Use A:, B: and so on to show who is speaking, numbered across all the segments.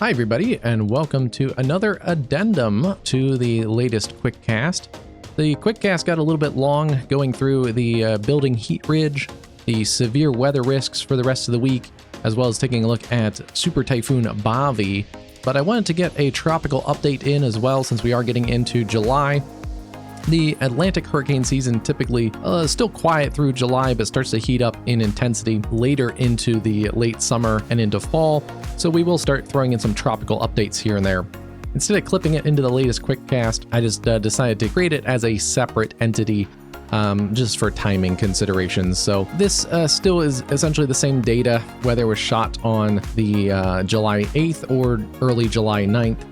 A: Hi everybody, and welcome to another addendum to the latest QuickCast. The QuickCast got a little bit long going through the building heat ridge, the severe weather risks for the rest of the week, as well as taking a look at Super Typhoon Bavi. But I wanted to get a tropical update in as well since we are getting into July. The Atlantic hurricane season typically still quiet through July, but starts to heat up in intensity later into the late summer and into fall. So we will start throwing in some tropical updates here and there. Instead of clipping it into the latest QuickCast, I just decided to create it as a separate entity just for timing considerations. So this still is essentially the same data, whether it was shot on the July 8th or early July 9th.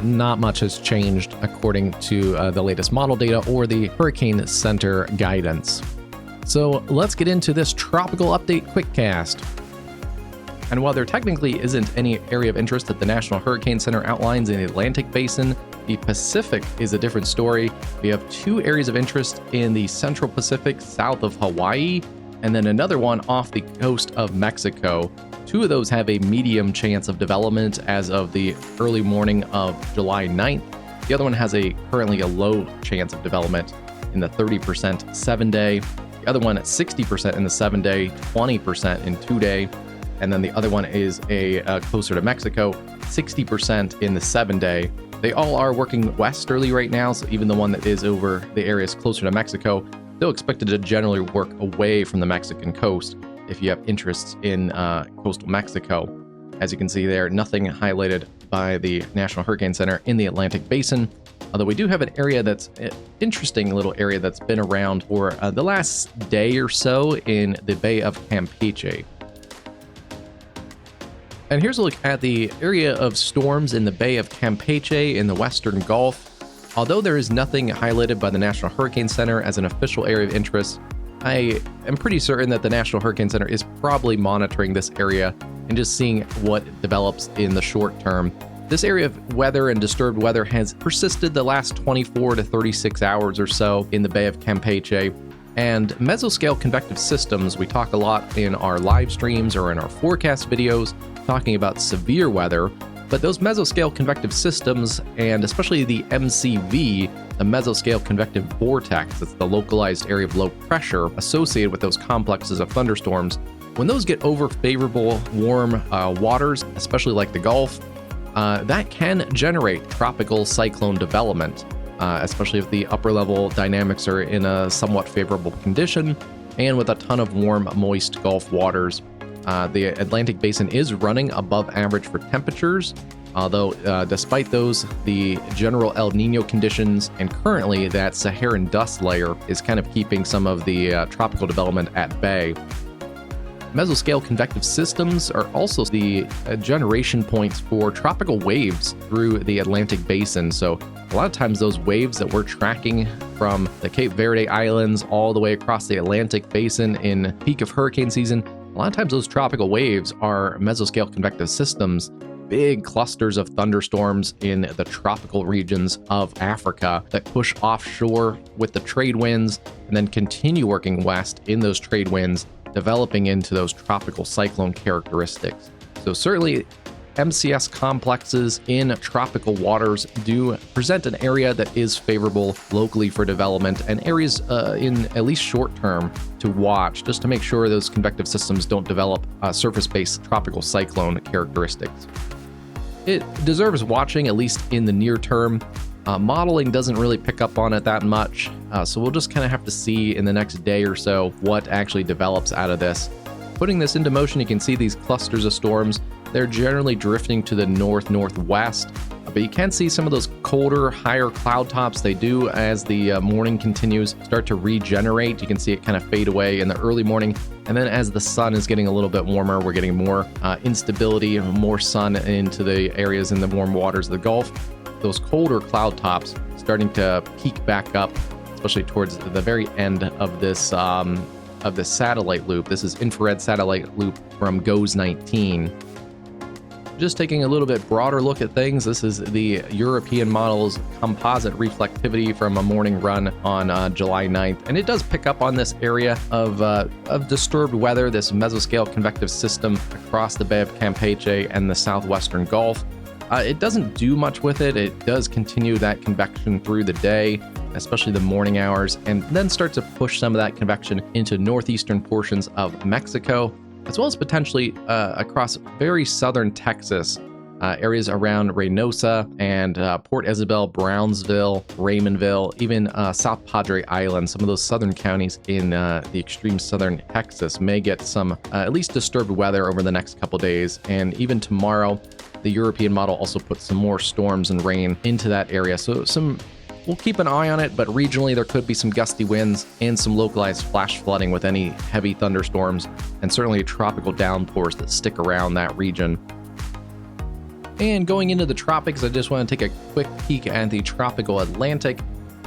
A: Not much has changed according to the latest model data or the Hurricane Center guidance. So let's get into this tropical update QuickCast. And while there technically isn't any area of interest that the National Hurricane Center outlines in the Atlantic Basin, the Pacific is a different story. We have two areas of interest in the Central Pacific south of Hawaii, and then another one off the coast of Mexico. Two of those have a medium chance of development as of the early morning of July 9th. The other one has currently a low chance of development in the 30% 7-day. The other one at 60% in the 7-day, 20% in 2-day. And then the other one is closer to Mexico, 60% in the 7-day. They all are working westerly right now, so even the one that is over the areas closer to Mexico, still expected to generally work away from the Mexican coast if you have interests in coastal Mexico. As you can see there, nothing highlighted by the National Hurricane Center in the Atlantic Basin, although we do have an area that's an interesting little area that's been around for the last day or so in the Bay of Campeche. And here's a look at the area of storms in the Bay of Campeche in the Western Gulf. Although there is nothing highlighted by the National Hurricane Center as an official area of interest, I am pretty certain that the National Hurricane Center is probably monitoring this area and just seeing what develops in the short term. This area of weather and disturbed weather has persisted the last 24 to 36 hours or so in the Bay of Campeche. And mesoscale convective systems, we talk a lot in our live streams or in our forecast videos talking about severe weather, but those mesoscale convective systems, and especially the MCV, the mesoscale convective vortex, that's the localized area of low pressure associated with those complexes of thunderstorms, when those get over favorable warm waters, especially like the Gulf, that can generate tropical cyclone development, especially if the upper level dynamics are in a somewhat favorable condition and with a ton of warm, moist Gulf waters. The Atlantic Basin is running above average for temperatures, although despite those, the general El Nino conditions and currently that Saharan dust layer is kind of keeping some of the tropical development at bay. Mesoscale convective systems are also the generation points for tropical waves through the Atlantic Basin. So a lot of times those waves that we're tracking from the Cape Verde Islands all the way across the Atlantic Basin in peak of hurricane season, a lot of times those tropical waves are mesoscale convective systems, big clusters of thunderstorms in the tropical regions of Africa that push offshore with the trade winds and then continue working west in those trade winds, developing into those tropical cyclone characteristics. So certainly MCS complexes in tropical waters do present an area that is favorable locally for development, and areas in at least short term to watch just to make sure those convective systems don't develop surface-based tropical cyclone characteristics. It deserves watching, at least in the near term. Modeling doesn't really pick up on it that much, so we'll just kind of have to see in the next day or so what actually develops out of this. Putting this into motion, you can see these clusters of storms. They're generally drifting to the north-northwest, but you can see some of those colder, higher cloud tops. They do, as the morning continues, start to regenerate. You can see it kind of fade away in the early morning, and then as the sun is getting a little bit warmer, we're getting more instability and more sun into the areas in the warm waters of the Gulf. Those colder cloud tops starting to peak back up, especially towards the very end of this satellite loop. This is infrared satellite loop from GOES 19. Just taking a little bit broader look at things, this is the European model's composite reflectivity from a morning run on July 9th, and it does pick up on this area of disturbed weather, this mesoscale convective system across the Bay of Campeche and the southwestern Gulf. It doesn't do much with it. It does continue that convection through the day, especially the morning hours, and then start to push some of that convection into northeastern portions of Mexico, as well as potentially across very southern Texas, areas around Reynosa and Port Isabel, Brownsville, Raymondville, even South Padre Island. Some of those southern counties in the extreme southern Texas may get some at least disturbed weather over the next couple days. And even tomorrow, the European model also puts some more storms and rain into that area. So we'll keep an eye on it, but regionally there could be some gusty winds and some localized flash flooding with any heavy thunderstorms, and certainly tropical downpours that stick around that region. And going into the tropics, I just want to take a quick peek at the tropical Atlantic.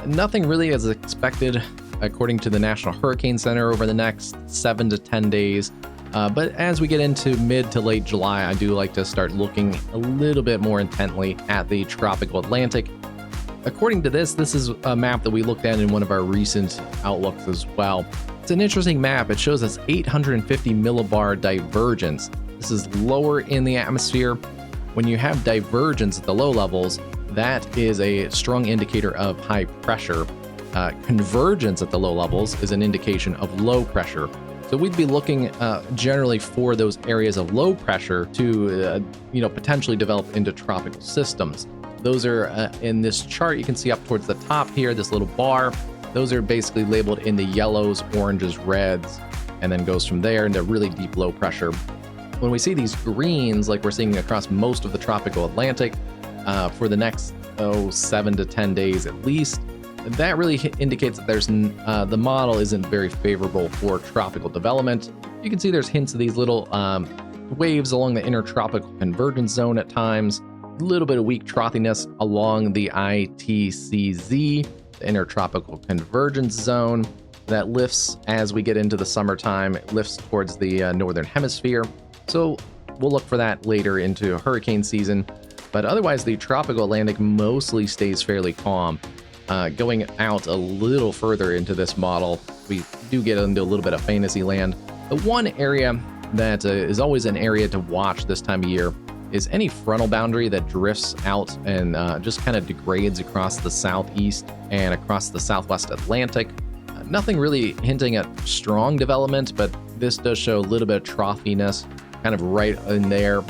A: Nothing really as expected according to the National Hurricane Center over the next 7 to 10 days. But as we get into mid to late July, I do like to start looking a little bit more intently at the tropical Atlantic. According to this is a map that we looked at in one of our recent outlooks as well. It's an interesting map. It shows us 850 millibar divergence. This is lower in the atmosphere. When you have divergence at the low levels, that is a strong indicator of high pressure. Convergence at the low levels is an indication of low pressure. So we'd be looking generally for those areas of low pressure to potentially develop into tropical systems. Those are in this chart. You can see up towards the top here, this little bar. Those are basically labeled in the yellows, oranges, reds, and then goes from there into really deep low pressure. When we see these greens, like we're seeing across most of the tropical Atlantic for the next 7 to 10 days at least, that really indicates that there's the model isn't very favorable for tropical development. You can see there's hints of these little waves along the intertropical convergence zone at times, a little bit of weak frothiness along the ITCZ, the intertropical convergence zone, that lifts as we get into the summertime. It lifts towards the northern hemisphere. So we'll look for that later into hurricane season. But otherwise, the tropical Atlantic mostly stays fairly calm. Going out a little further into this model, we do get into a little bit of fantasy land. The one area that is always an area to watch this time of year is any frontal boundary that drifts out and just kind of degrades across the southeast and across the southwest Atlantic. Nothing really hinting at strong development, but this does show a little bit of trophiness kind of right in there.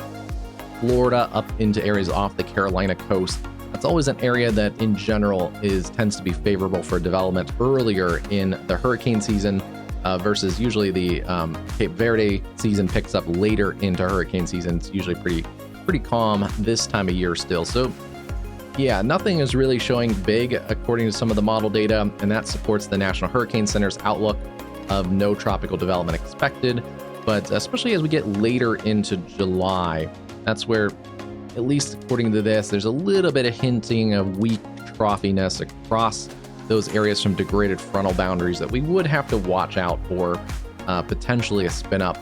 A: Florida up into areas off the Carolina coast. That's always an area that in general tends to be favorable for development earlier in the hurricane season versus usually the Cape Verde season picks up later into hurricane season. It's usually pretty calm this time of year still. So yeah, nothing is really showing big according to some of the model data, and that supports the National Hurricane Center's outlook of no tropical development expected. But especially as we get later into July, that's where, at least according to this, there's a little bit of hinting of weak trophiness across those areas from degraded frontal boundaries that we would have to watch out for potentially a spin up.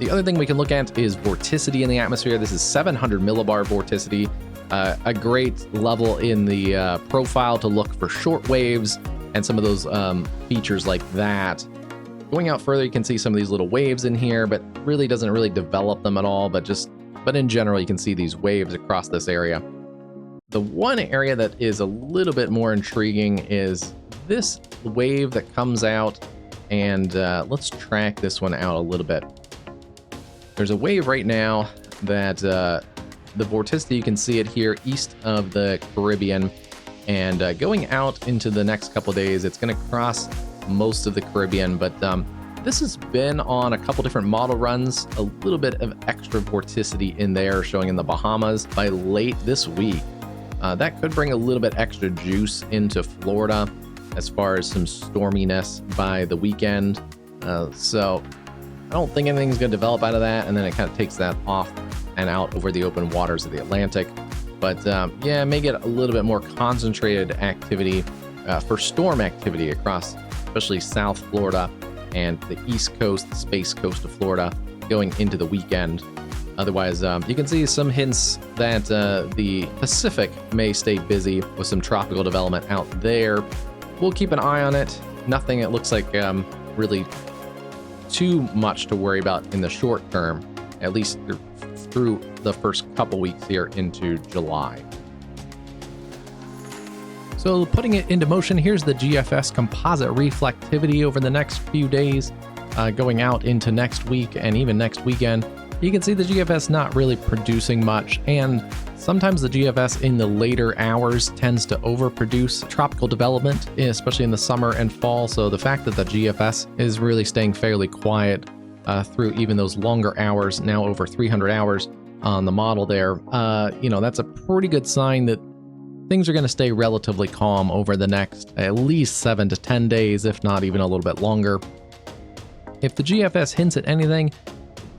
A: The other thing we can look at is vorticity in the atmosphere. This is 700 millibar vorticity, a great level in the profile to look for short waves and some of those features like that. Going out further, you can see some of these little waves in here, but really doesn't really develop them at all, but in general, you can see these waves across this area. The one area that is a little bit more intriguing is this wave that comes out, and let's track this one out a little bit. There's a wave right now that the vorticity, you can see it here east of the Caribbean, and going out into the next couple days, it's going to cross most of the Caribbean, but this has been on a couple different model runs, a little bit of extra vorticity in there showing in the Bahamas by late this week. That could bring a little bit extra juice into Florida as far as some storminess by the weekend. So I don't think anything's going to develop out of that, and then it kind of takes that off and out over the open waters of the Atlantic. But yeah, may get a little bit more concentrated activity for storm activity across especially South Florida and the East Coast, the Space Coast of Florida going into the weekend. Otherwise, you can see some hints that the Pacific may stay busy with some tropical development out there. We'll keep an eye on it. Nothing, it looks like, really too much to worry about in the short term, at least through the first couple weeks here into July. So putting it into motion, here's the GFS Composite Reflectivity over the next few days, going out into next week and even next weekend. You can see the GFS not really producing much, and sometimes the GFS in the later hours tends to overproduce tropical development, especially in the summer and fall. So the fact that the GFS is really staying fairly quiet through even those longer hours, now over 300 hours on the model there, that's a pretty good sign that things are going to stay relatively calm over the next at least 7 to 10 days, if not even a little bit longer. If the GFS hints at anything,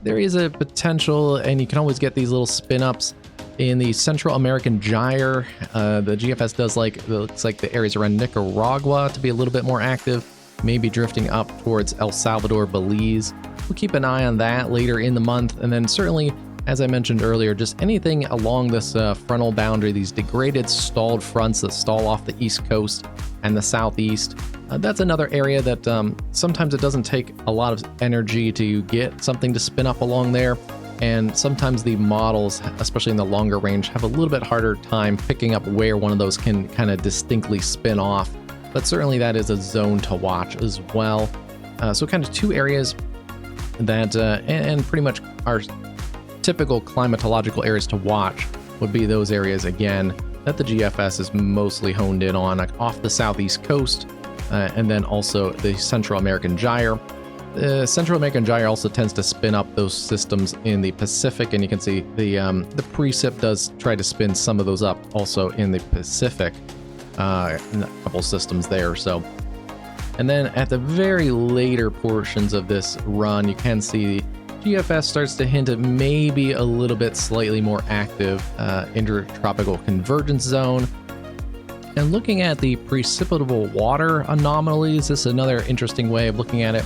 A: there is a potential, and you can always get these little spin-ups in the Central American gyre. The GFS does looks like the areas around Nicaragua to be a little bit more active, maybe drifting up towards El Salvador, Belize. We'll keep an eye on that later in the month, and then certainly, as I mentioned earlier, just anything along this frontal boundary, these degraded stalled fronts that stall off the east coast and the southeast. That's another area that sometimes it doesn't take a lot of energy to get something to spin up along there. And sometimes the models, especially in the longer range, have a little bit harder time picking up where one of those can kind of distinctly spin off. But certainly that is a zone to watch as well. So kind of two areas that, and pretty much our typical climatological areas to watch would be those areas, again, that the GFS is mostly honed in on, like off the southeast coast, and then also the Central American gyre. The Central American gyre also tends to spin up those systems in the Pacific, and you can see the precip does try to spin some of those up also in the Pacific, in a couple systems there. So, and then at the very later portions of this run, you can see GFS starts to hint at maybe a little bit slightly more active intertropical convergence zone. And looking at the precipitable water anomalies, this is another interesting way of looking at it.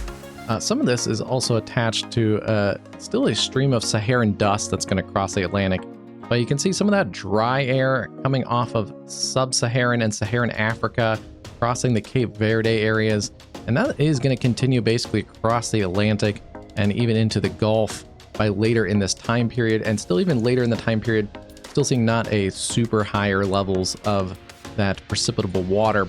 A: Some of this is also attached to still a stream of Saharan dust that's going to cross the Atlantic. But you can see some of that dry air coming off of sub-Saharan and Saharan Africa, crossing the Cape Verde areas. And that is going to continue basically across the Atlantic and even into the Gulf by later in this time period. And still even later in the time period, still seeing not a super higher levels of that precipitable water.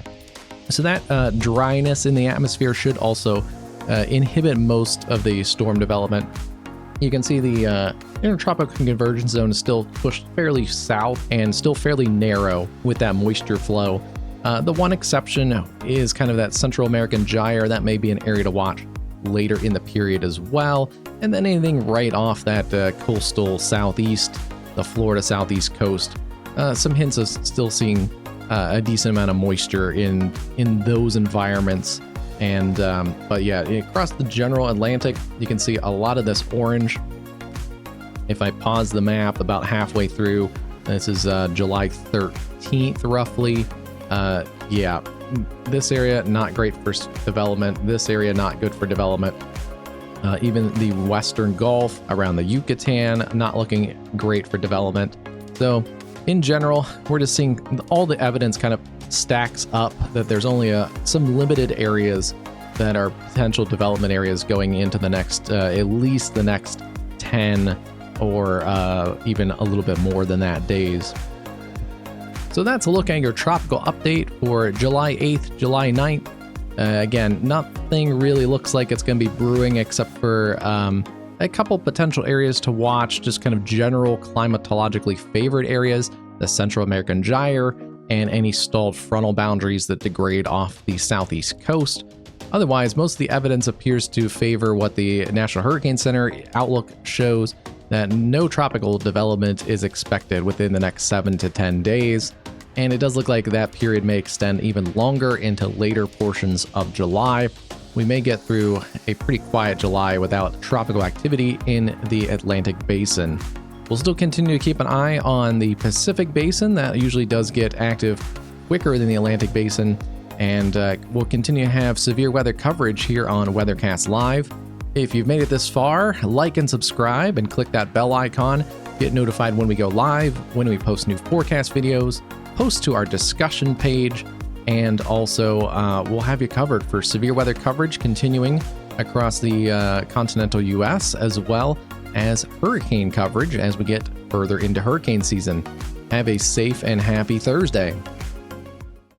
A: So that dryness in the atmosphere should also inhibit most of the storm development. You can see the intertropical convergence zone is still pushed fairly south and still fairly narrow with that moisture flow. The one exception is kind of that Central American gyre. That may be an area to watch later in the period as well. And then anything right off that coastal southeast, the Florida southeast coast, some hints of still seeing a decent amount of moisture in those environments. And but yeah, across the general Atlantic, you can see a lot of this orange. If I pause the map about halfway through, this is July 13th roughly. Yeah, this area not great for development. This area not good for development. Even the Western Gulf around the Yucatan not looking great for development. So in general, we're just seeing all the evidence kind of stacks up that there's only some limited areas that are potential development areas going into the next, at least the next 10 or even a little bit more than that days. So that's a look at your tropical update for July 8th, July 9th. Again, nothing really looks like it's going to be brewing except for a couple potential areas to watch, just kind of general climatologically favored areas, the Central American gyre, and any stalled frontal boundaries that degrade off the southeast coast. Otherwise, most of the evidence appears to favor what the National Hurricane Center outlook shows, that no tropical development is expected within the next 7 to 10 days. And it does look like that period may extend even longer into later portions of July. We may get through a pretty quiet July without tropical activity in the Atlantic Basin. We'll still continue to keep an eye on the Pacific Basin. That usually does get active quicker than the Atlantic Basin. And we'll continue to have severe weather coverage here on WeatherCast Live. If you've made it this far, like and subscribe and click that bell icon. Get notified when we go live, when we post new forecast videos, post to our discussion page, and also we'll have you covered for severe weather coverage continuing across the continental US, as well as hurricane coverage as we get further into hurricane season. Have a safe and happy Thursday.